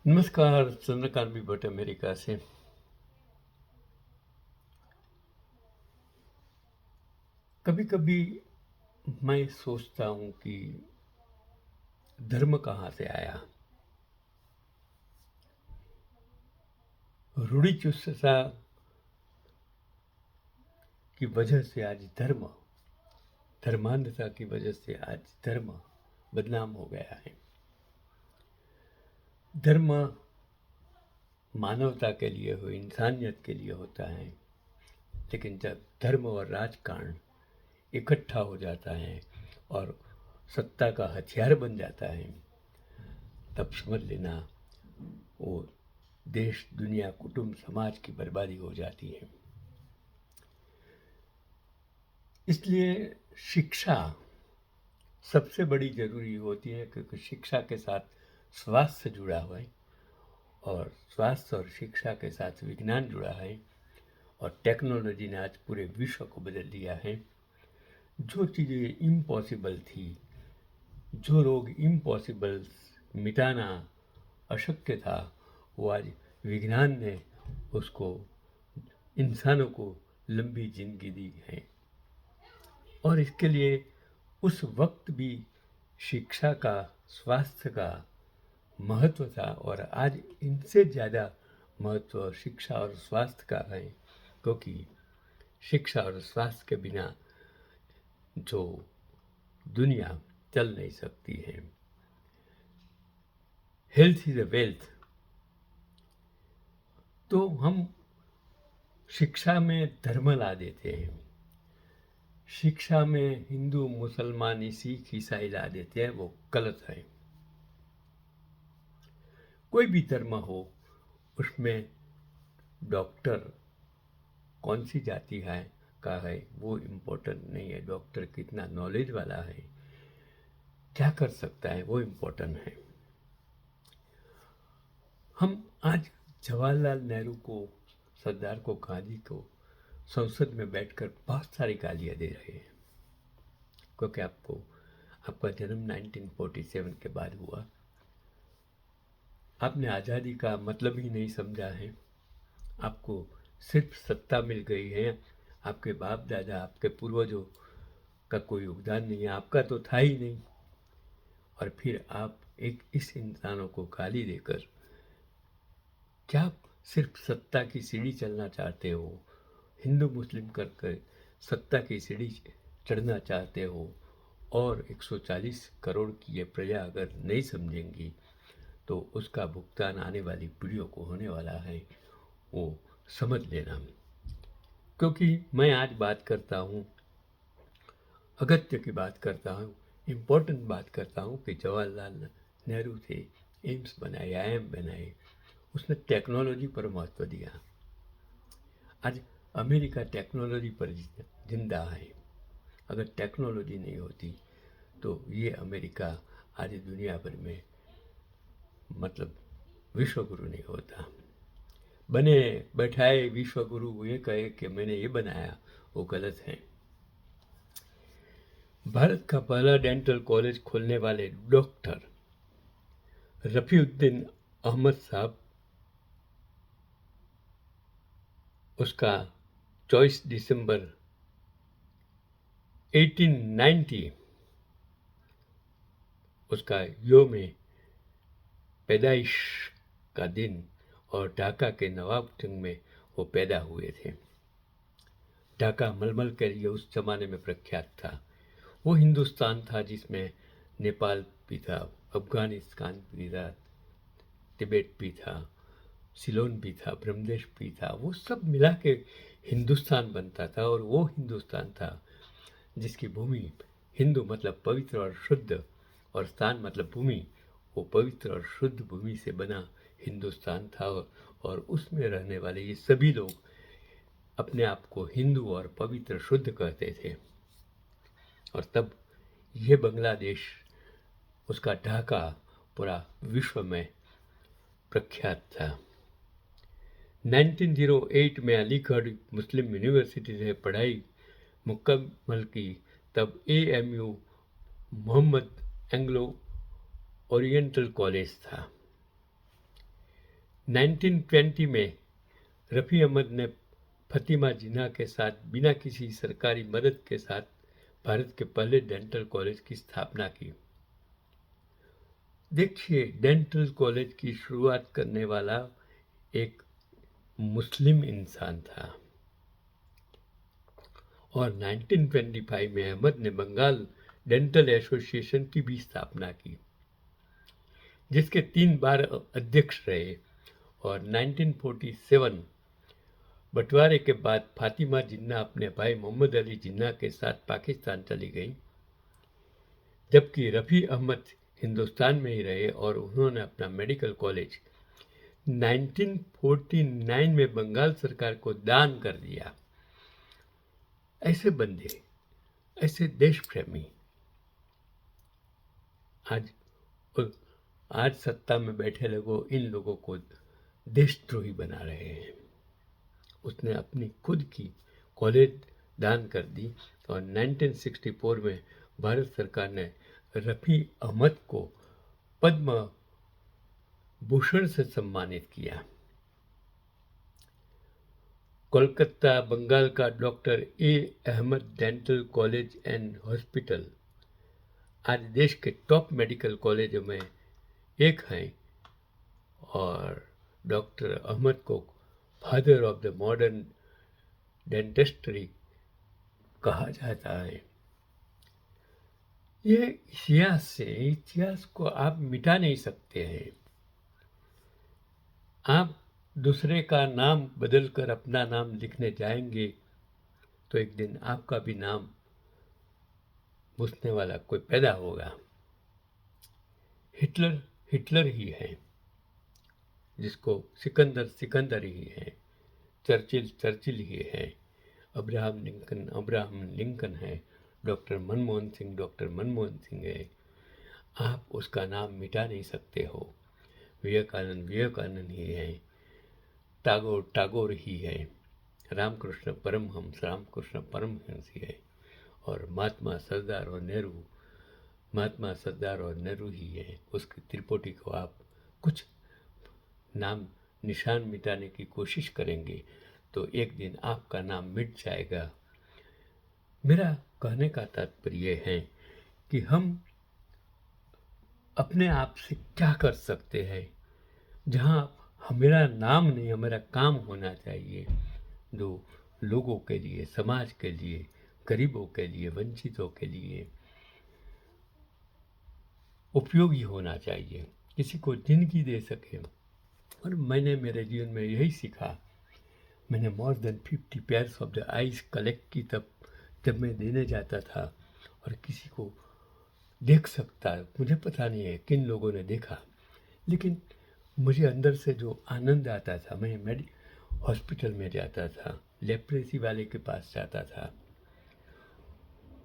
नमस्कार, चंद्रकांत भी भट्ट अमेरिका से। कभी कभी मैं सोचता हूँ कि धर्म कहाँ से आया। रूढ़िचुस्तता की वजह से आज धर्मांधता की वजह से आज धर्म बदनाम हो गया है। धर्म मानवता के लिए हो, इंसानियत के लिए होता है, लेकिन जब धर्म और राजकारण इकट्ठा हो जाता है और सत्ता का हथियार बन जाता है, तब समझ लेना वो देश, दुनिया, कुटुंब, समाज की बर्बादी हो जाती है। इसलिए शिक्षा सबसे बड़ी जरूरी होती है, क्योंकि शिक्षा के साथ स्वास्थ्य जुड़ा हुआ है और स्वास्थ्य और शिक्षा के साथ विज्ञान जुड़ा है और टेक्नोलॉजी ने आज पूरे विश्व को बदल दिया है। जो चीज़ें इम्पॉसिबल थी, जो रोग इम्पॉसिबल मिटाना अशक्य था, वो आज विज्ञान ने उसको, इंसानों को लंबी जिंदगी दी है। और इसके लिए उस वक्त भी शिक्षा का, स्वास्थ्य का महत्व था और आज इनसे ज़्यादा महत्व शिक्षा और स्वास्थ्य का है, क्योंकि शिक्षा और स्वास्थ्य के बिना जो दुनिया चल नहीं सकती है। Health is a wealth. तो हम शिक्षा में धर्म ला देते हैं, शिक्षा में हिंदू, मुसलमान, सिख, ईसाई ला देते हैं, वो गलत है। कोई भी धर्म हो, उसमें डॉक्टर कौन सी जाति है का है वो इम्पोर्टेंट नहीं है। डॉक्टर कितना नॉलेज वाला है, क्या कर सकता है, वो इम्पोर्टेंट है। हम आज जवाहरलाल नेहरू को, सरदार को, गांधी को संसद में बैठकर बहुत सारी गालियां दे रहे हैं, क्योंकि आपका जन्म 1947 के बाद हुआ। आपने आज़ादी का मतलब ही नहीं समझा है। आपको सिर्फ सत्ता मिल गई है, आपके बाप दादा, आपके पूर्वजों का कोई योगदान नहीं है, आपका तो था ही नहीं। और फिर आप इस इंसानों को गाली देकर, क्या आप सिर्फ सत्ता की सीढ़ी चलना चाहते हो, हिंदू मुस्लिम करके सत्ता की सीढ़ी चढ़ना चाहते हो, और 140 करोड़ की ये प्रजा अगर नहीं समझेंगी तो उसका भुगतान आने वाली पीढ़ियों को होने वाला है, वो समझ लेना। क्योंकि मैं आज बात करता हूँ, अगत्य की बात करता हूँ, इम्पोर्टेंट बात करता हूँ कि जवाहरलाल नेहरू थे, एम्स बनाए, आईआईएम बनाए, उसने टेक्नोलॉजी पर महत्व दिया। आज अमेरिका टेक्नोलॉजी पर जिंदा है। अगर टेक्नोलॉजी नहीं होती तो ये अमेरिका आज दुनिया भर में, मतलब विश्व गुरु नहीं होता। बने बैठाए विश्व गुरु ये कहे कि मैंने ये बनाया, वो गलत है। भारत का पहला डेंटल कॉलेज खोलने वाले डॉक्टर रफीउद्दीन अहमद साहब, उसका 24 दिसंबर 1890 उसका योम पैदाइश का दिन, और ढाका के नवाबगंज में वो पैदा हुए थे। ढाका मलमल के लिए उस जमाने में प्रख्यात था। वो हिंदुस्तान था जिसमें नेपाल भी था, अफगानिस्तान भी था, तिब्बत भी था, सिलोन भी था, ब्रह्मदेश भी था। वो सब मिला के हिंदुस्तान बनता था, और वो हिंदुस्तान था जिसकी भूमि, हिंदू मतलब पवित्र और शुद्ध, और स्थान मतलब भूमि, वो पवित्र और शुद्ध भूमि से बना हिंदुस्तान था। और उसमें रहने वाले ये सभी लोग अपने आप को हिंदू और पवित्र शुद्ध कहते थे। और तब ये बांग्लादेश, उसका ढाका पूरा विश्व में प्रख्यात था। 1908 में अलीगढ़ मुस्लिम यूनिवर्सिटी से पढ़ाई मुकम्मल की, तब AMU Mohammad Anglo Oriental College था। 1920 में रफ़ी अहमद ने फ़ातिमा जिन्ना के साथ बिना किसी सरकारी मदद के साथ भारत के पहले डेंटल कॉलेज की स्थापना की। देखिए, डेंटल कॉलेज की शुरुआत करने वाला एक मुस्लिम इंसान था और 1925 में अहमद ने बंगाल डेंटल एसोसिएशन की भी स्थापना की, जिसके 3 बार अध्यक्ष रहे और 1947 बंटवारे के बाद फातिमा जिन्ना अपने भाई मोहम्मद अली जिन्ना के साथ पाकिस्तान चली गई, जबकि रफ़ी अहमद हिंदुस्तान में ही रहे और उन्होंने अपना मेडिकल कॉलेज 1949 में बंगाल सरकार को दान कर दिया। ऐसे बंदे, ऐसे देश प्रेमी आज सत्ता में बैठे लोगों इन लोगों को देशद्रोही बना रहे हैं। उसने अपनी खुद की कॉलेज दान कर दी और 1964 में भारत सरकार ने रफ़ी अहमद को पद्म भूषण से सम्मानित किया। कोलकाता बंगाल का doctor A Ahmad Dental College and Hospital आज देश के टॉप मेडिकल कॉलेजों में एक हैं और डॉक्टर अहमद को father of the modern dentistry कहा जाता है। ये इतिहास को आप मिटा नहीं सकते हैं। आप दूसरे का नाम बदलकर अपना नाम लिखने जाएंगे तो एक दिन आपका भी नाम पूछने वाला कोई पैदा होगा। हिटलर ही है, जिसको सिकंदर ही है, चर्चिल ही है, अब्राहम लिंकन है, डॉक्टर मनमोहन सिंह है। आप उसका नाम मिटा नहीं सकते हो। विवेकानंद ही है, टागोर ही है, रामकृष्ण परमहंस ही है और महात्मा सरदार और नेहरू ही है। उसकी त्रिपुटी को आप कुछ नाम निशान मिटाने की कोशिश करेंगे तो एक दिन आपका नाम मिट जाएगा। मेरा कहने का तात्पर्य है कि हम अपने आप से क्या कर सकते हैं, जहाँ मेरा नाम नहीं, हमारा काम होना चाहिए, जो लोगों के लिए, समाज के लिए, गरीबों के लिए, वंचितों के लिए उपयोगी होना चाहिए, किसी को जिंदगी दे सके। और मैंने मेरे जीवन में यही सीखा। मैंने more than 50 pairs of the eyes collect की जब मैं देने जाता था और किसी को देख सकता, मुझे पता नहीं है किन लोगों ने देखा, लेकिन मुझे अंदर से जो आनंद आता था, मैं हॉस्पिटल में जाता था, लेप्रेसी वाले के पास जाता था,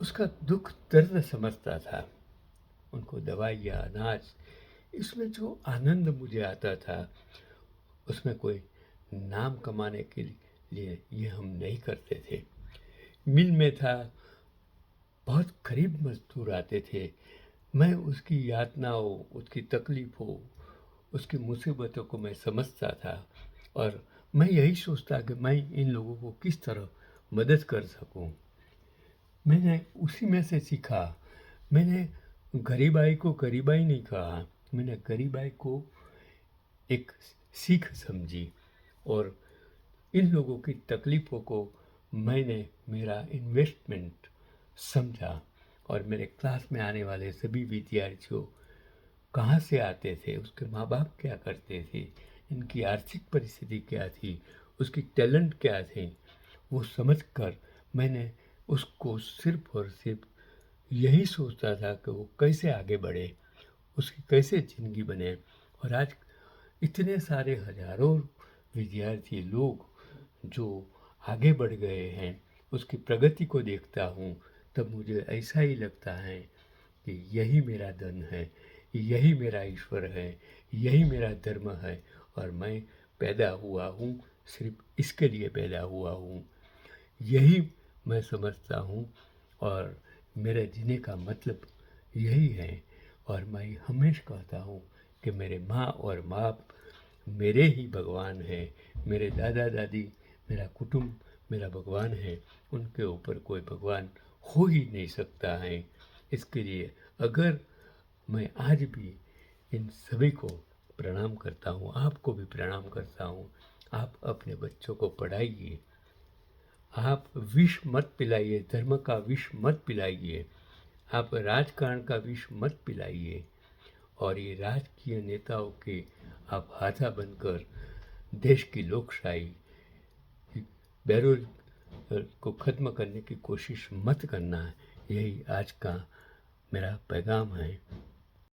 उसका दुख दर्द समझता था, उनको दवाइयाँ, अनाज, इसमें जो आनंद मुझे आता था, उसमें कोई नाम कमाने के लिए ये हम नहीं करते थे। मिल में था, बहुत गरीब मजदूर आते थे, मैं उसकी यातनाओं, उसकी तकलीफ़ों, उसकी मुसीबतों को मैं समझता था और मैं यही सोचता कि मैं इन लोगों को किस तरह मदद कर सकूं। मैंने उसी में से सीखा। मैंने गरीबाई को गरीबाई नहीं कहा, मैंने गरीबाई को एक सीख समझी और इन लोगों की तकलीफ़ों को मैंने मेरा इन्वेस्टमेंट समझा। और मेरे क्लास में आने वाले सभी विद्यार्थियों कहाँ से आते थे, उसके माँ बाप क्या करते थे, इनकी आर्थिक परिस्थिति क्या थी, उसकी टैलेंट क्या थे, वो समझकर मैंने उसको सिर्फ और सिर्फ यही सोचता था कि वो कैसे आगे बढ़े, उसकी कैसे ज़िंदगी बने। और आज इतने सारे हजारों विद्यार्थी लोग जो आगे बढ़ गए हैं, उसकी प्रगति को देखता हूँ तब मुझे ऐसा ही लगता है कि यही मेरा धन है, यही मेरा ईश्वर है, यही मेरा धर्म है और मैं पैदा हुआ हूँ, सिर्फ इसके लिए पैदा हुआ हूँ, यही मैं समझता हूँ और मेरे जीने का मतलब यही है। और मैं हमेशा कहता हूँ कि मेरे माँ और बाप मेरे ही भगवान हैं, मेरे दादा दादी, मेरा कुटुंब मेरा भगवान है, उनके ऊपर कोई भगवान हो ही नहीं सकता है। इसके लिए अगर मैं आज भी इन सभी को प्रणाम करता हूँ, आपको भी प्रणाम करता हूँ। आप अपने बच्चों को पढ़ाइए, आप विष मत पिलाइए, धर्म का विष मत पिलाइए, आप राजकारण का विष मत पिलाइए, और ये राजकीय नेताओं के आप हाथा बनकर देश की लोकशाही, बेरोजगार को ख़त्म करने की कोशिश मत करना है। यही आज का मेरा पैगाम है।